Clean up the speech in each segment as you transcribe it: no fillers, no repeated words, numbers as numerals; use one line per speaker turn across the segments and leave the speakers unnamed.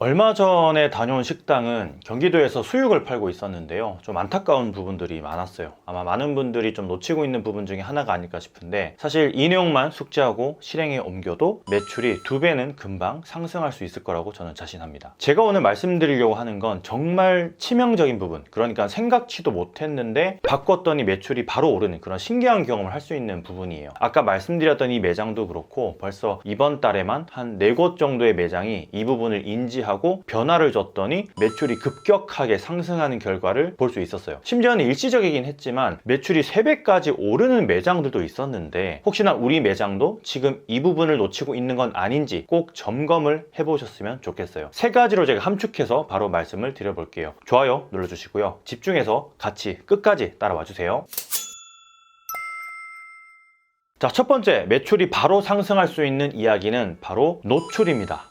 얼마 전에 다녀온 식당은 경기도에서 수육을 팔고 있었는데요. 좀 안타까운 부분들이 많았어요. 아마 많은 분들이 좀 놓치고 있는 부분 중에 하나가 아닐까 싶은데, 사실 이 내용만 숙지하고 실행에 옮겨도 매출이 2배는 금방 상승할 수 있을 거라고 저는 자신합니다. 제가 오늘 말씀드리려고 하는 건 정말 치명적인 부분, 그러니까 생각지도 못했는데 바꿨더니 매출이 바로 오르는 그런 신기한 경험을 할 수 있는 부분이에요. 아까 말씀드렸던 이 매장도 그렇고 벌써 이번 달에만 한 4곳 정도의 매장이 이 부분을 인지하고 변화를 줬더니 매출이 급격하게 상승하는 결과를 볼 수 있었어요. 심지어는 일시적이긴 했지만 매출이 3배까지 오르는 매장들도 있었는데, 혹시나 우리 매장도 지금 이 부분을 놓치고 있는 건 아닌지 꼭 점검을 해보셨으면 좋겠어요. 3가지로 제가 함축해서 바로 말씀을 드려볼게요. 좋아요 눌러주시고요. 집중해서 같이 끝까지 따라와 주세요. 자, 첫 번째, 매출이 바로 상승할 수 있는 이야기는 바로 노출입니다.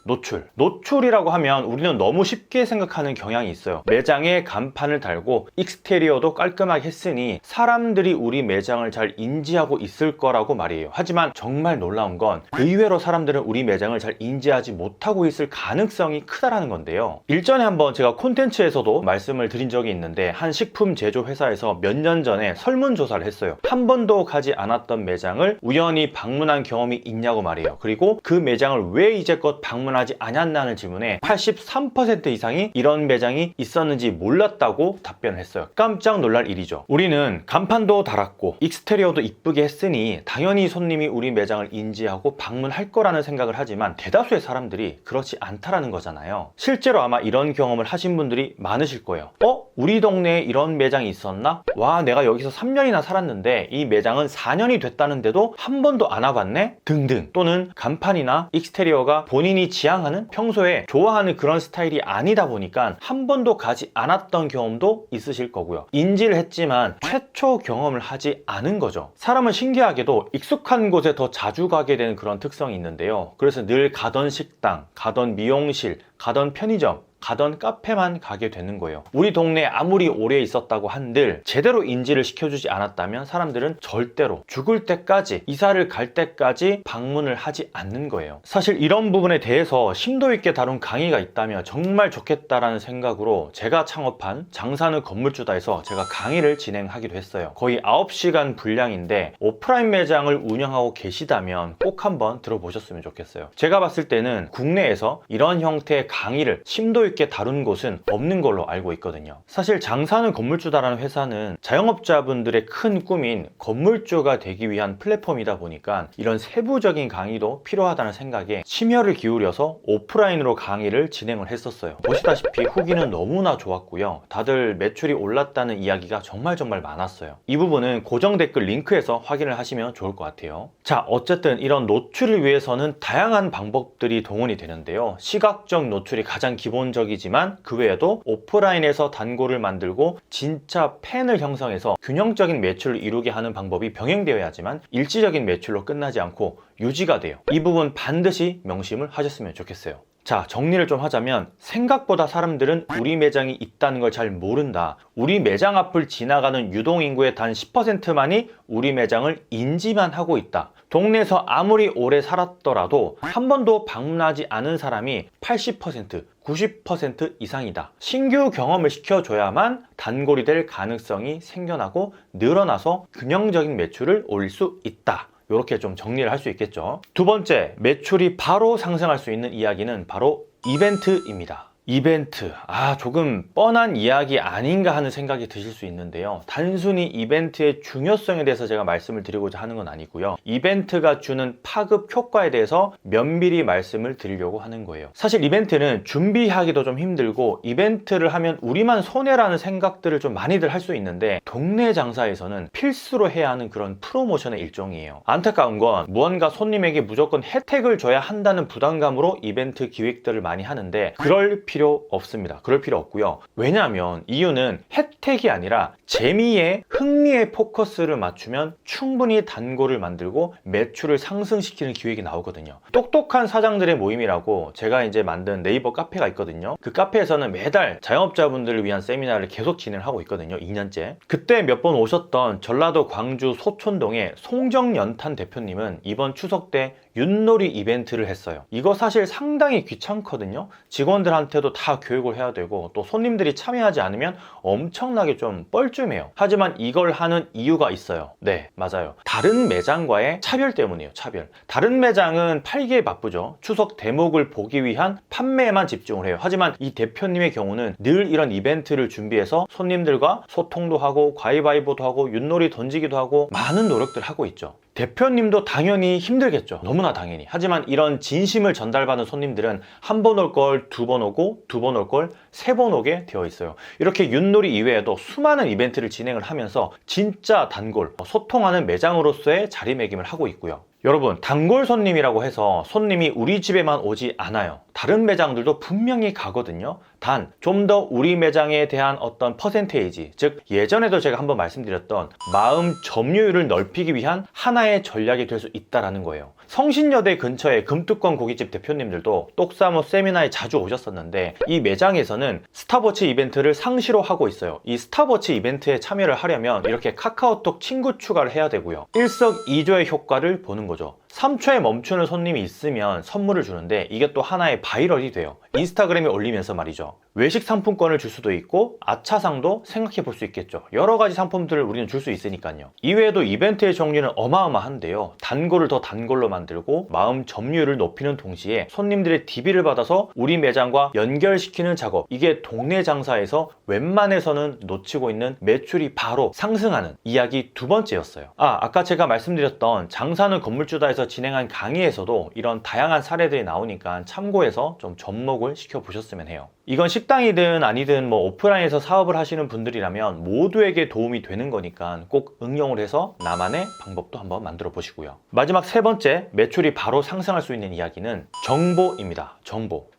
노출이라고 하면 우리는 너무 쉽게 생각하는 경향이 있어요. 매장에 간판을 달고 익스테리어도 깔끔하게 했으니 사람들이 우리 매장을 잘 인지하고 있을 거라고 말이에요. 하지만 정말 놀라운 건 의외로 사람들은 우리 매장을 잘 인지하지 못하고 있을 가능성이 크다라는 건데요. 일전에 한번 제가 콘텐츠에서도 말씀을 드린 적이 있는데, 한 식품 제조 회사에서 몇 년 전에 설문조사를 했어요. 한 번도 가지 않았던 매장을 우연히 방문한 경험이 있냐고 말이에요. 그리고 그 매장을 왜 이제껏 방문하지 않았냐는 질문에 83% 이상이 이런 매장이 있었는지 몰랐다고 답변을 했어요. 깜짝 놀랄 일이죠. 우리는 간판도 달았고 익스테리어도 이쁘게 했으니 당연히 손님이 우리 매장을 인지하고 방문할 거라는 생각을 하지만 대다수의 사람들이 그렇지 않다라는 거잖아요. 실제로 아마 이런 경험을 하신 분들이 많으실 거예요. 우리 동네에 이런 매장이 있었나? 와, 내가 여기서 3년이나 살았는데 이 매장은 4년이 됐다는데도 한 번도 안 와봤네? 등등. 또는 간판이나 익스테리어가 본인이 지향하는, 평소에 좋아하는 그런 스타일이 아니다 보니까 한 번도 가지 않았던 경험도 있으실 거고요. 인지를 했지만 최초 경험을 하지 않은 거죠. 사람은 신기하게도 익숙한 곳에 더 자주 가게 되는 그런 특성이 있는데요. 그래서 늘 가던 식당, 가던 미용실, 가던 편의점, 가던 카페만 가게 되는 거예요. 우리 동네에 아무리 오래 있었다고 한들 제대로 인지를 시켜주지 않았다면 사람들은 절대로 죽을 때까지, 이사를 갈 때까지 방문을 하지 않는 거예요. 사실 이런 부분에 대해서 심도 있게 다룬 강의가 있다면 정말 좋겠다라는 생각으로 제가 창업한 장사는 건물주다에서 제가 강의를 진행하기도 했어요. 거의 9시간 분량인데 오프라인 매장을 운영하고 계시다면 꼭 한번 들어보셨으면 좋겠어요. 제가 봤을 때는 국내에서 이런 형태의 강의를 심도 있게 다룬 곳은 없는 걸로 알고 있거든요. 사실 장사는 건물주다라는 회사는 자영업자분들의 큰 꿈인 건물주가 되기 위한 플랫폼이다 보니까 이런 세부적인 강의도 필요하다는 생각에 심혈을 기울여서 오프라인으로 강의를 진행을 했었어요. 보시다시피 후기는 너무나 좋았고요. 다들 매출이 올랐다는 이야기가 정말 많았어요. 이 부분은 고정 댓글 링크에서 확인을 하시면 좋을 것 같아요. 자, 어쨌든 이런 노출을 위해서는 다양한 방법들이 동원이 되는데요. 시각적 노출이 가장 기본적이지만 그 외에도 오프라인에서 단골을 만들고 진짜 팬을 형성해서 균형적인 매출을 이루게 하는 방법이 병행되어야지만 일시적인 매출로 끝나지 않고 유지가 돼요. 이 부분 반드시 명심을 하셨으면 좋겠어요. 자, 정리를 좀 하자면, 생각보다 사람들은 우리 매장이 있다는 걸 잘 모른다. 우리 매장 앞을 지나가는 유동인구의 단 10%만이 우리 매장을 인지만 하고 있다. 동네에서 아무리 오래 살았더라도 한 번도 방문하지 않은 사람이 80%, 90% 이상이다. 신규 경험을 시켜줘야만 단골이 될 가능성이 생겨나고 늘어나서 균형적인 매출을 올릴 수 있다. 이렇게 좀 정리를 할 수 있겠죠. 두 번째, 매출이 바로 상승할 수 있는 이야기는 바로 이벤트입니다. 이벤트, 조금 뻔한 이야기 아닌가 하는 생각이 드실 수 있는데요. 단순히 이벤트의 중요성에 대해서 제가 말씀을 드리고자 하는 건 아니고요. 이벤트가 주는 파급 효과에 대해서 면밀히 말씀을 드리려고 하는 거예요. 사실 이벤트는 준비하기도 좀 힘들고, 이벤트를 하면 우리만 손해라는 생각들을 좀 많이들 할 수 있는데, 동네 장사에서는 필수로 해야 하는 그런 프로모션의 일종이에요. 안타까운 건 무언가 손님에게 무조건 혜택을 줘야 한다는 부담감으로 이벤트 기획들을 많이 하는데, 그럴 필요 없습니다. 그럴 필요 없고요. 왜냐하면 이유는 혜택이 아니라 재미에, 흥미에 포커스를 맞추면 충분히 단골을 만들고 매출을 상승시키는 기획이 나오거든요. 똑똑한 사장들의 모임이라고 제가 이제 만든 네이버 카페가 있거든요. 그 카페에서는 매달 자영업자분들을 위한 세미나를 계속 진행을 하고 있거든요. 2년째. 그때 몇 번 오셨던 전라도 광주 소촌동의 송정연탄 대표님은 이번 추석 때 윷놀이 이벤트를 했어요. 이거 사실 상당히 귀찮거든요. 직원들한테도 다 교육을 해야 되고 또 손님들이 참여하지 않으면 엄청나게 좀 뻘쭘해요. 하지만 이걸 하는 이유가 있어요. 네, 맞아요. 다른 매장과의 차별 때문이에요. 차별. 다른 매장은 팔기에 바쁘죠. 추석 대목을 보기 위한 판매에만 집중을 해요. 하지만 이 대표님의 경우는 늘 이런 이벤트를 준비해서 손님들과 소통도 하고 가위바위보도 하고 윷놀이 던지기도 하고 많은 노력들을 하고 있죠. 대표님도 당연히 힘들겠죠. 너무나 당연히. 하지만 이런 진심을 전달받은 손님들은 한 번 올 걸 두 번 오고 두 번 올 걸 세 번 오게 되어 있어요. 이렇게 윷놀이 이외에도 수많은 이벤트를 진행을 하면서 진짜 단골, 소통하는 매장으로서의 자리매김을 하고 있고요. 여러분, 단골 손님이라고 해서 손님이 우리 집에만 오지 않아요. 다른 매장들도 분명히 가거든요. 단, 좀 더 우리 매장에 대한 어떤 퍼센테이지, 즉 예전에도 제가 한번 말씀드렸던 마음 점유율을 넓히기 위한 하나의 전략이 될 수 있다는 거예요. 성신여대 근처의 금뚜껑 고깃집 대표님들도 똑사모 세미나에 자주 오셨었는데 이 매장에서는 스타버치 이벤트를 상시로 하고 있어요. 이 스타버치 이벤트에 참여를 하려면 이렇게 카카오톡 친구 추가를 해야 되고요. 일석이조의 효과를 보는 거죠. 3초에 멈추는 손님이 있으면 선물을 주는데 이게 또 하나의 바이럴이 돼요. 인스타그램에 올리면서 말이죠. 외식 상품권을 줄 수도 있고 아차상도 생각해 볼 수 있겠죠. 여러 가지 상품들을 우리는 줄 수 있으니까요. 이외에도 이벤트의 종류는 어마어마한데요. 단골을 더 단골로 만들고 마음 점유율을 높이는 동시에 손님들의 DB를 받아서 우리 매장과 연결시키는 작업, 이게 동네 장사에서 웬만해서는 놓치고 있는 매출이 바로 상승하는 이야기 두 번째였어요. 아까 제가 말씀드렸던 장사는 건물주다에서 진행한 강의에서도 이런 다양한 사례들이 나오니까 참고해서 좀 접목을 시켜보셨으면 해요. 이건 식당이든 아니든 뭐 오프라인에서 사업을 하시는 분들이라면 모두에게 도움이 되는 거니까 꼭 응용을 해서 나만의 방법도 한번 만들어 보시고요. 마지막 세 번째, 매출이 바로 상승할 수 있는 이야기는 정보입니다.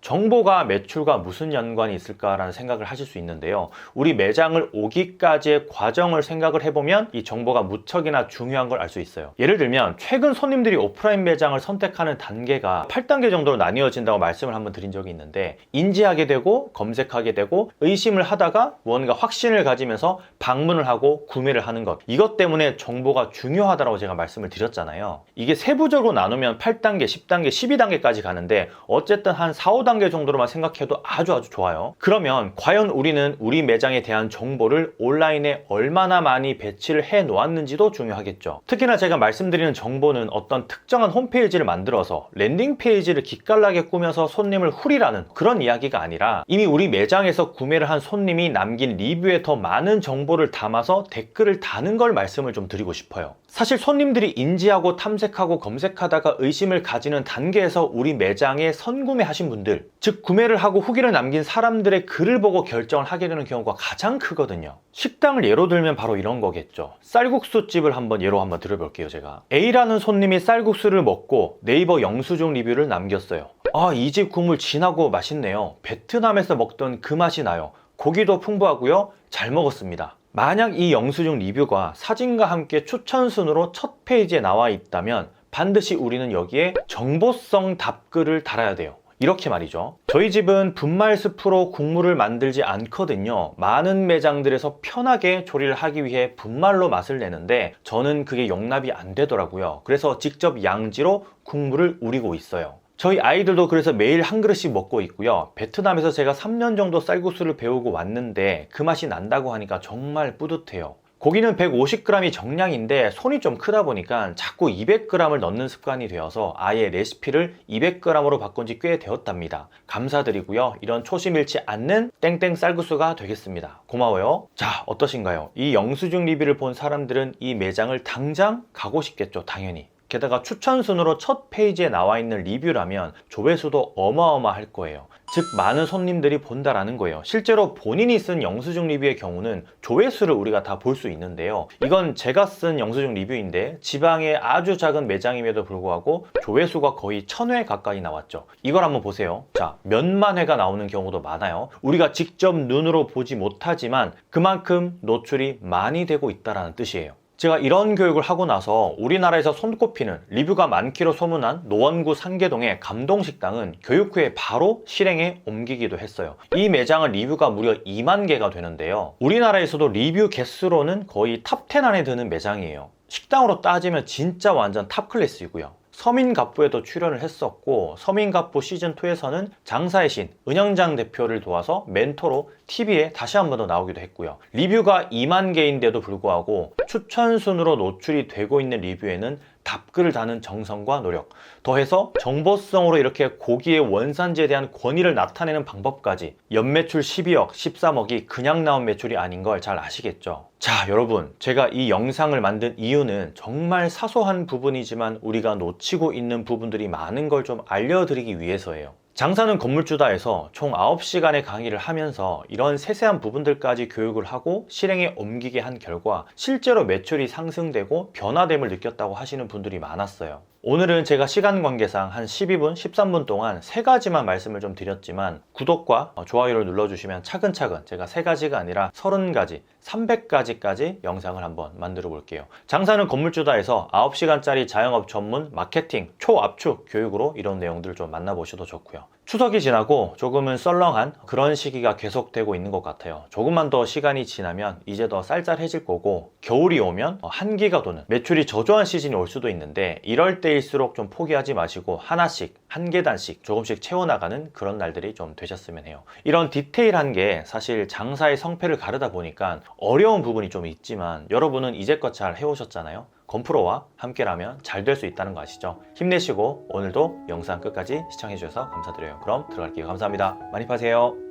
정보가 매출과 무슨 연관이 있을까라는 생각을 하실 수 있는데요. 우리 매장을 오기까지의 과정을 생각을 해보면 이 정보가 무척이나 중요한 걸 알 수 있어요. 예를 들면 최근 손님들이 오프라인 매장을 선택하는 단계가 8단계 정도로 나뉘어진다고 말씀을 한번 드린 적이 있는데, 인지하게 되고 검색하게 되고 의심을 하다가 무언가 확신을 가지면서 방문을 하고 구매를 하는 것, 이것 때문에 정보가 중요하다고 제가 말씀을 드렸잖아요. 이게 세부적으로 나누면 8단계, 10단계, 12단계까지 가는데 어쨌든 한 4, 5단계 정도로만 생각해도 아주 좋아요. 그러면 과연 우리는 우리 매장에 대한 정보를 온라인에 얼마나 많이 배치를 해 놓았는지도 중요하겠죠. 특히나 제가 말씀드리는 정보는 어떤 특정한 홈페이지를 만들어서 랜딩 페이지를 기깔나게 꾸며서 손님을 훌이라는 그런 이야기가 아니라 이미 우리 매장에서 구매를 한 손님이 남긴 리뷰에 더 많은 정보를 담아서 댓글을 다는 걸 말씀을 좀 드리고 싶어요. 사실 손님들이 인지하고 탐색하고 검색하다가 의심을 가지는 단계에서 우리 매장에 선구매하신 분들, 즉 구매를 하고 후기를 남긴 사람들의 글을 보고 결정을 하게 되는 경우가 가장 크거든요. 식당을 예로 들면 바로 이런 거겠죠. 쌀국수 집을 예로 한번 들어볼게요. 제가 A라는 손님이 쌀국수를 먹고 네이버 영수증 리뷰를 남겼어요. 이 집 국물 진하고 맛있네요. 베트남에서 먹던 그 맛이 나요. 고기도 풍부하고요. 잘 먹었습니다. 만약 이 영수증 리뷰가 사진과 함께 추천 순으로 첫 페이지에 나와 있다면 반드시 우리는 여기에 정보성 답글을 달아야 돼요. 이렇게 말이죠. 저희 집은 분말 스프로 국물을 만들지 않거든요. 많은 매장들에서 편하게 조리를 하기 위해 분말로 맛을 내는데 저는 그게 용납이 안 되더라고요. 그래서 직접 양지로 국물을 우리고 있어요. 저희 아이들도 그래서 매일 한 그릇씩 먹고 있고요. 베트남에서 제가 3년 정도 쌀국수를 배우고 왔는데 그 맛이 난다고 하니까 정말 뿌듯해요. 고기는 150g이 정량인데 손이 좀 크다 보니까 자꾸 200g을 넣는 습관이 되어서 아예 레시피를 200g으로 바꾼 지 꽤 되었답니다. 감사드리고요. 이런 초심 잃지 않는 땡땡 쌀국수가 되겠습니다. 고마워요. 자, 어떠신가요? 이 영수증 리뷰를 본 사람들은 이 매장을 당장 가고 싶겠죠, 당연히. 게다가 추천 순으로 첫 페이지에 나와 있는 리뷰라면 조회수도 어마어마할 거예요. 즉 많은 손님들이 본다라는 거예요. 실제로 본인이 쓴 영수증 리뷰의 경우는 조회수를 우리가 다 볼 수 있는데요. 이건 제가 쓴 영수증 리뷰인데 지방의 아주 작은 매장임에도 불구하고 조회수가 거의 1000회 가까이 나왔죠. 이걸 한번 보세요. 자, 몇만 회가 나오는 경우도 많아요. 우리가 직접 눈으로 보지 못하지만 그만큼 노출이 많이 되고 있다는 뜻이에요. 제가 이런 교육을 하고 나서 우리나라에서 손꼽히는 리뷰가 많기로 소문난 노원구 상계동의 감동식당은 교육 후에 바로 실행에 옮기기도 했어요. 이 매장은 리뷰가 무려 2만 개가 되는데요. 우리나라에서도 리뷰 개수로는 거의 탑10 안에 드는 매장이에요. 식당으로 따지면 진짜 완전 탑 클래스이고요. 서민갑부에도 출연을 했었고 서민갑부 시즌2에서는 장사의 신 은영장 대표를 도와서 멘토로 TV에 다시 한 번 더 나오기도 했고요. 리뷰가 2만 개인데도 불구하고 추천순으로 노출이 되고 있는 리뷰에는 답글을 다는 정성과 노력, 더해서 정보성으로 이렇게 고기의 원산지에 대한 권위를 나타내는 방법까지 연매출 12억, 13억이 그냥 나온 매출이 아닌 걸 잘 아시겠죠? 자, 여러분, 제가 이 영상을 만든 이유는 정말 사소한 부분이지만 우리가 놓치고 있는 부분들이 많은 걸 좀 알려드리기 위해서예요. 장사는 건물주다에서 총 9시간의 강의를 하면서 이런 세세한 부분들까지 교육을 하고 실행에 옮기게 한 결과 실제로 매출이 상승되고 변화됨을 느꼈다고 하시는 분들이 많았어요. 오늘은 제가 시간 관계상 한 12분, 13분 동안 3가지만 말씀을 좀 드렸지만 구독과 좋아요를 눌러주시면 차근차근 제가 3가지가 아니라 30가지, 300가지까지 영상을 한번 만들어 볼게요. 장사는 건물주다에서 9시간짜리 자영업 전문 마케팅 초압축 교육으로 이런 내용들을 좀 만나보셔도 좋고요. 추석이 지나고 조금은 썰렁한 그런 시기가 계속되고 있는 것 같아요. 조금만 더 시간이 지나면 이제 더 쌀쌀해질 거고 겨울이 오면 한기가 도는 매출이 저조한 시즌이 올 수도 있는데 이럴 때일수록 좀 포기하지 마시고 하나씩 한 계단씩 조금씩 채워나가는 그런 날들이 좀 되셨으면 해요. 이런 디테일한 게 사실 장사의 성패를 가르다 보니까 어려운 부분이 좀 있지만 여러분은 이제껏 잘 해오셨잖아요. 건프로와 함께라면 잘 될 수 있다는 거 아시죠? 힘내시고 오늘도 영상 끝까지 시청해주셔서 감사드려요. 그럼 들어갈게요. 감사합니다. 많이 파세요.